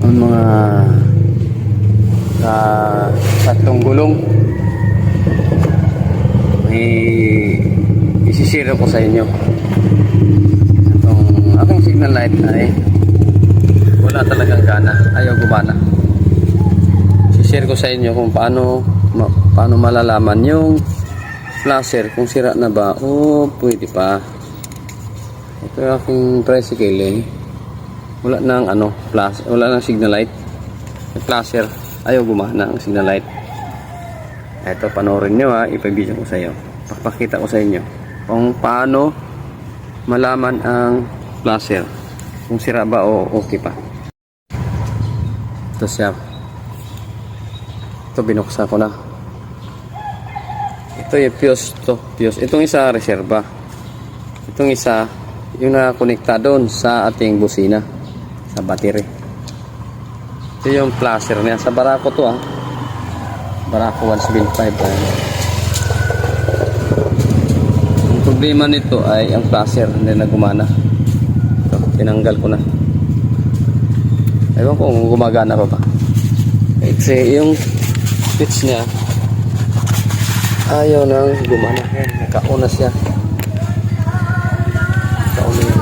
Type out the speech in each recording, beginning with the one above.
Ang mga tatlong gulong may isisira ko sa inyo. Itong aking signal light ay wala talagang gana, ayaw gumana. Isishare ko sa inyo kung paano malalaman yung flasher kung sira na ba o pwede pa. Ito yung aking tricycle wala nang wala nang signal light. Yung flasher ayaw gumana ang signal light. Ito, panoorin nyo ipag-video ko sa iyo. Papakita ko sa inyo kung paano malaman ang flasher kung sira ba o okay pa. Ito siya. Ito binuksan ko na. Ito yung fuse to. Fuse. Itong isa reserva. Itong isa yung nakakonekta doon sa ating busina sa battery. Ito yung flasher niya. Sa Barako to Barako 175. Ang problema nito ay ang flasher hindi na gumana. Ito, tinanggal ko na. Ewan ko kung gumagana pa ba. Kasi yung switch niya ayaw nang gumana. Nakauna siya. Nakauna yan.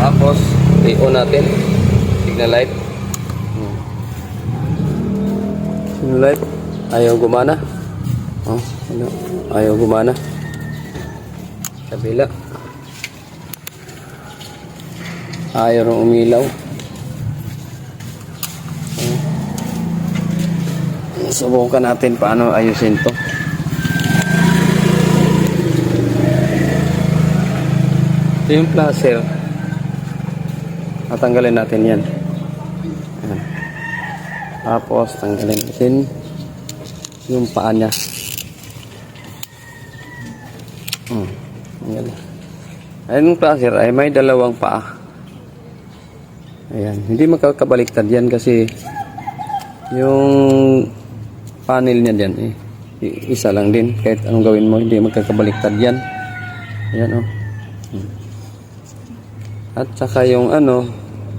Tapos i-on natin signal light. Signal light ayaw gumana. Ayaw gumana. Kabila ayaw nang umilaw. Subukan natin paano ayusin to. Ito yung flasher. Tatanggalin natin yan. Ayan. Tapos tanggalin natin yung paa niya. Ayan. Ayan yung flasher ay may dalawang paa. Ayan. Hindi magkakabaliktad yan kasi yung panel niya dyan isa lang din. Kahit anong gawin mo hindi magkakabaliktad yan. Ayan At saka yung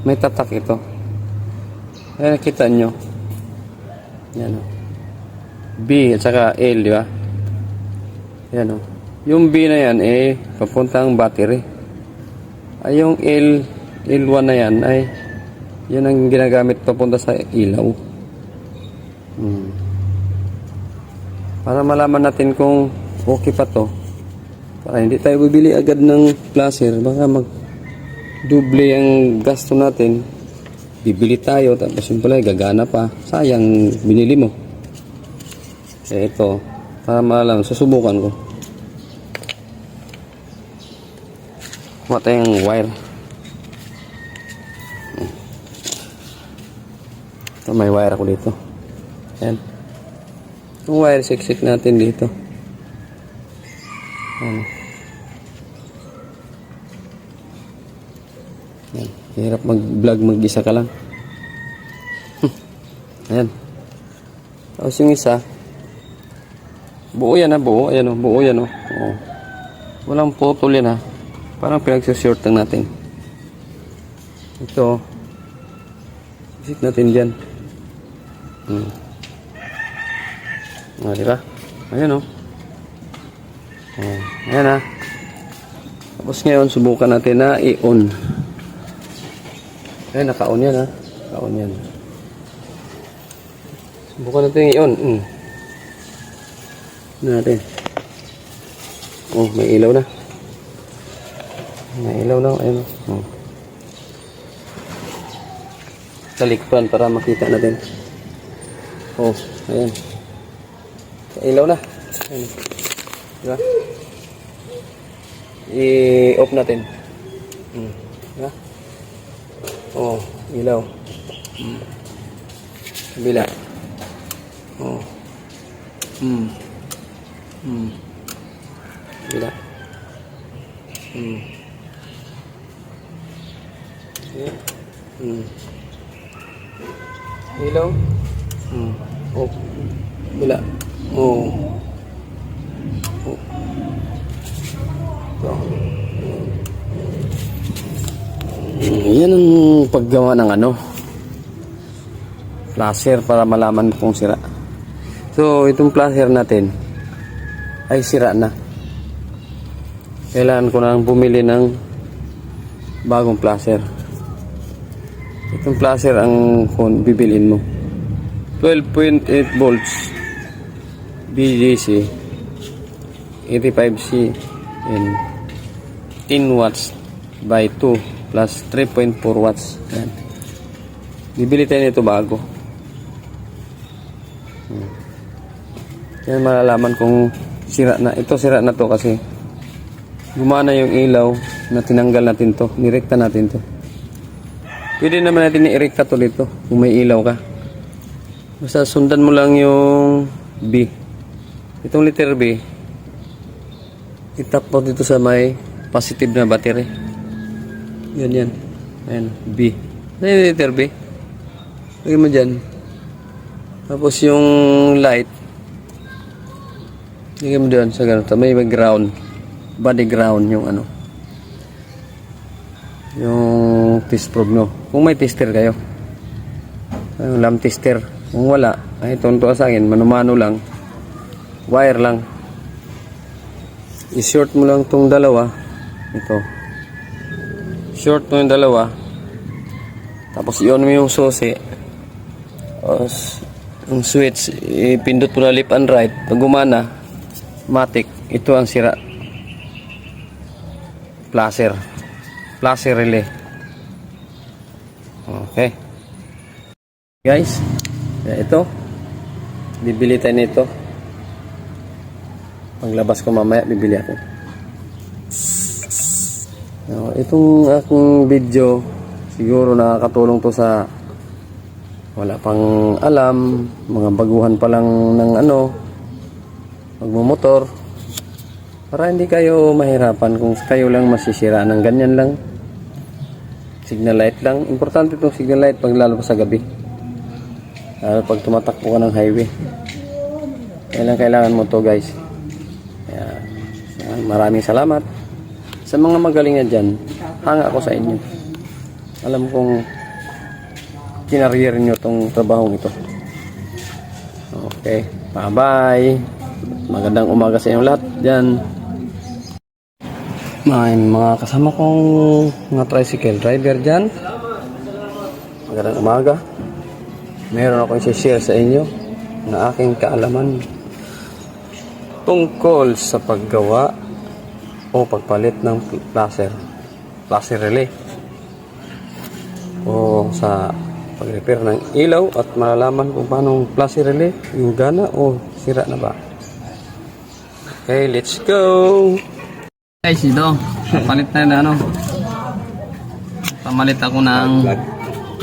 may tatak ito. Nakita nyo. Yan B at saka L, di ba? Yan Yung B na yan papuntang battery. Ay yung L1 na yan ay yan ang ginagamit papunta sa ilaw. Para malaman natin kung okay pa to. Para hindi tayo bibili agad ng flasher. Baka duble ang gasto natin. Bibili tayo tapos yung pala gagana pa. Sayang binili mo. Ito para malaman, susubukan ko. Kuha tayong wire. Ito, may wire ako dito. Ayan. Yung wire siksik natin dito. Hirap mag-vlog mag-isa ka lang. Ayan. Tapos yung isa buo yan buo. Ayan buo yan walang putol yan parang pinagsushort lang natin. Ito isik natin dyan. Diba? Ayan ayan tapos ngayon subukan natin na i-on. Naka-on yan naka-on yan. Subukan natin i-on. Natin. May ilaw na. May ilaw na. Ayun. Talikpan para makita natin. Ayan. Ilaw na. Ayan. Diba? I-off natin. Diba? Ilaw. Kabila. Kabila. Ilaw. Kabila. Ito. Yan ang paggawa ng ano, placer para malaman mo kung sira. So itong placer natin ay sira na. Kailangan ko nang bumili ng bagong placer. Itong placer ang bibilin mo. 12.8 volts BGC 85C and 10 watts by 2 plus 3.4 watts. Yan. Bibili tayo nito bago. Yan, malalaman kung sira na. Ito sira na to kasi gumana yung ilaw na tinanggal natin to. Nirekta natin to. Pwede naman natin i-erekta to dito kung may ilaw ka. Basta sundan mo lang yung B. Itong letter B, itap mo dito sa may positive na battery. Yan yan. Ayan, B. Ano yung letter B? Lagyan mo dyan. Tapos yung light, lagyan mo dyan sa ganito. May ground. Body ground yung ano. Yung test probe no. Kung may tester kayo. Yung lamp tester. Kung wala, ay tonto sa akin. Mano-mano lang. Wire lang. I-short mo lang tong dalawa. Ito. Short mo yung dalawa. Tapos i-on mo yung susi. Tapos yung switch, ipindot mo na left and right. Pag gumana, matic. Ito ang sira. Placer relay. Okay. Guys, ito. Bibili tayo nito. Paglabas ko mamaya, bibili ako. Itong aking video, siguro nakakatulong to sa wala pang alam, mga baguhan pa lang ng ano, magmumotor. Para hindi kayo mahirapan kung kayo lang masisira ng ganyan lang. Signal light lang. Importante itong signal light pag lalo pa sa gabi. Lalo pag tumatakbo ka ng highway. Kailangan mo to guys. Kaya, maraming salamat. Sa mga magaling na dyan, hanga ako sa inyo. Alam kong kinaryer nyo itong trabahong ito. Okay. Bye-bye. Magandang umaga sa inyo lahat dyan. Mga kasama kong mga tricycle driver dyan. Magandang umaga. Meron akong i-share sa inyo na aking kaalaman tungkol sa paggawa o pagpalit ng placer relay o sa pag-repair ng ilaw at malalaman kung paano placer relay yung gana o sira na ba. Okay, let's go! Guys, ito. Palit tayo na ano. Pamalit ako ng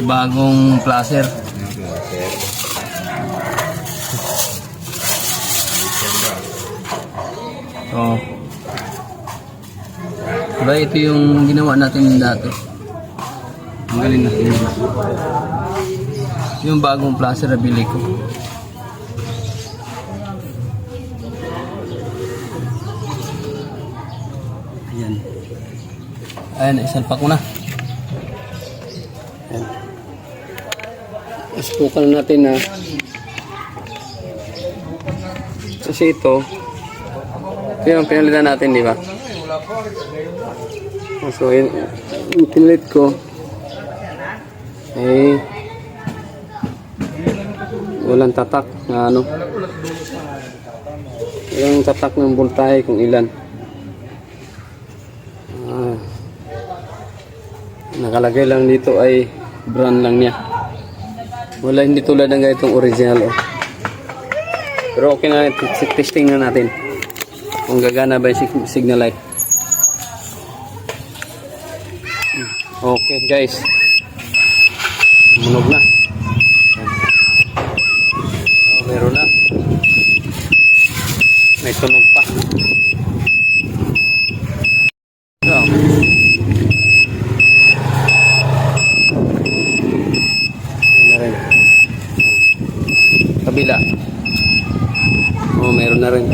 bagong placer. So, diba ito yung ginawa natin dati. Ang galing natin yun. Yung bagong placer na bili ko. Ayan. Ayan, isalpak ko na. Ayan. Asukan natin na kasi ito yung pinalitan natin, di ba? So, yung pinalit ko ay walang tatak na ano. Yung tatak ng voltahe kung ilan. Nakalagay lang dito ay brand lang niya. Wala, hindi tulad ng ganitong original. Oh. Pero okay na, testing na natin kung gagana ba yung signal light. Okay guys, munog na. Meron na, may tunog pa. So, na rin. Kabila. Oh, meron na rin.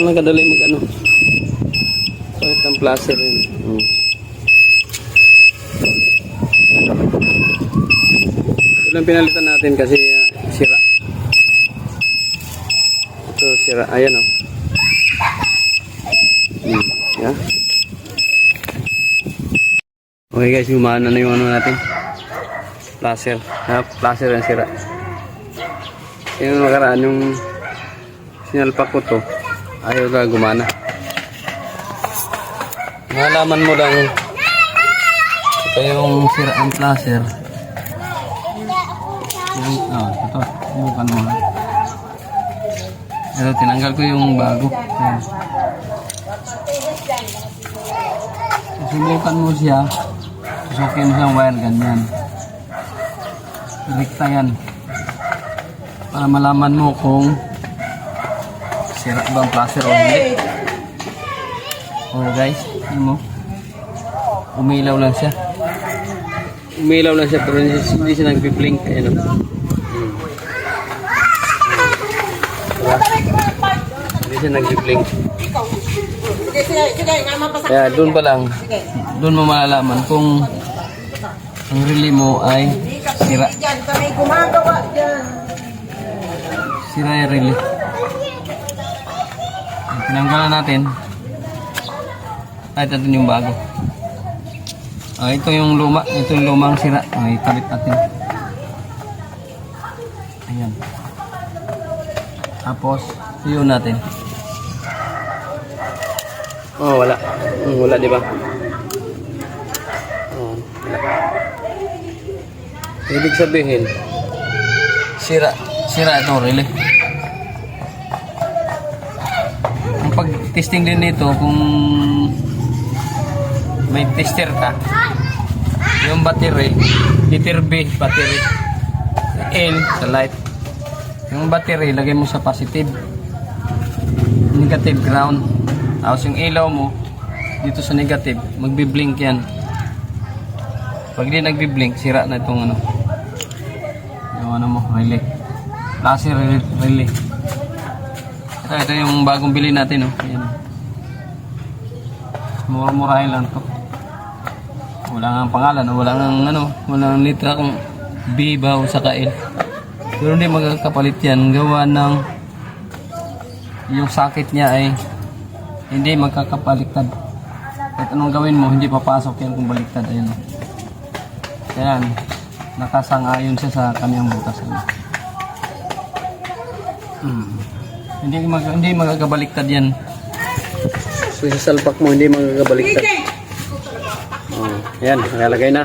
lang kadali mag ano. Kahit ang placer yun. Ito lang pinalitan natin kasi sira. Ito sira. Ayan o. Yeah. Okay guys, gumana na yung ano natin. Placer. Placer ang sira. Yung nakaraan yung sinalpak ko to. Ayaw ka gumana. Nalaman mo lang ito yung sira ang placer. Yung, ito. Subukan mo. Ito, tinanggal ko yung bago. Ayan. Subukan mo siya. Susukin mo siyang wire ganyan. Direkta yan. Para malaman mo kung sira ba ang placer o hindi. Oh guys, ano mo? Umilaw lang siya. Umilaw lang siya pero hindi siya nagpi-blink. Ayan o. Hindi siya nagpi-blink. Kaya doon pa lang, doon mo malalaman kung ang relay mo ay sira. Sira yung relay. Tinanggalan natin. Ito yung bago. Ito yung luma. Ito yung lumang sira. Ikabit natin. Ayan. Tapos, yun natin. Oh, wala. Wala, di ba? Oh, wala. Ibig sabihin, sira itong relay. Ang pag-testing din nito, kung may tester ka, yung battery, liter B battery, L sa light. Yung battery, lagay mo sa positive, negative ground. Tapos yung ilaw mo dito sa negative, magbi-blink yan. Pag di nagbi-blink, sira na itong ano. Yung ano mo, relay. Laser relay. Ito yung bagong bili natin, oh. Ayan. Mura-murahin lang to. Wala nga pangalan, wala nga ano, wala nga litra kung B ba o saka L. Pero hindi magkakapalit yan. Gawa ng yung socket niya ay hindi magkakapaliktad. Kahit anong gawin mo, hindi papasok yan kung baliktad. Ayan. Ayan. Nakasangayon siya sa kanyang butas. Hindi magkakabaliktad yan. So sa salpak mo, hindi magkakabaliktad. Ayan, nakalagay na.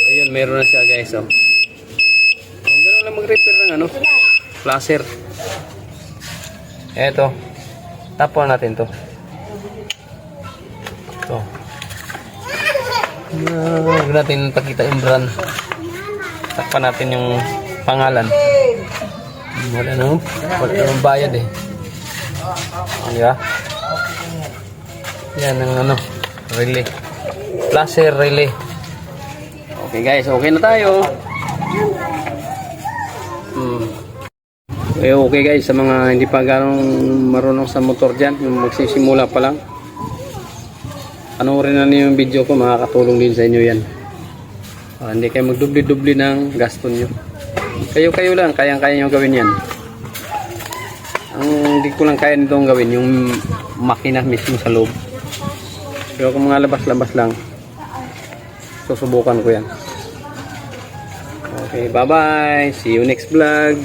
Ayun, meron na siya guys. Ganun lang mag-repair ng ano, placer. Eto, tapon natin to. Ito. Huwag natin pakita yung brand. Takpan natin yung pangalan. Wala nang bayad eh. Diba? Yan ang ano, relay. Placer relay. Okay guys, okay na tayo. Okay guys, sa mga hindi pa ganong marunong sa motor dyan, yung magsisimula pa lang, panoorin na niyo yung video ko, makakatulong din sa inyo yan. Hindi kayo magdubli-dubli ng gasto nyo. Kayo lang, kayang-kaya nyo gawin yan. Ang hindi ko lang kaya nitong gawin, yung makina mismo sa loob. Pero kung mga labas-labas lang, susubukan ko yan. Okay, bye-bye. See you next vlog.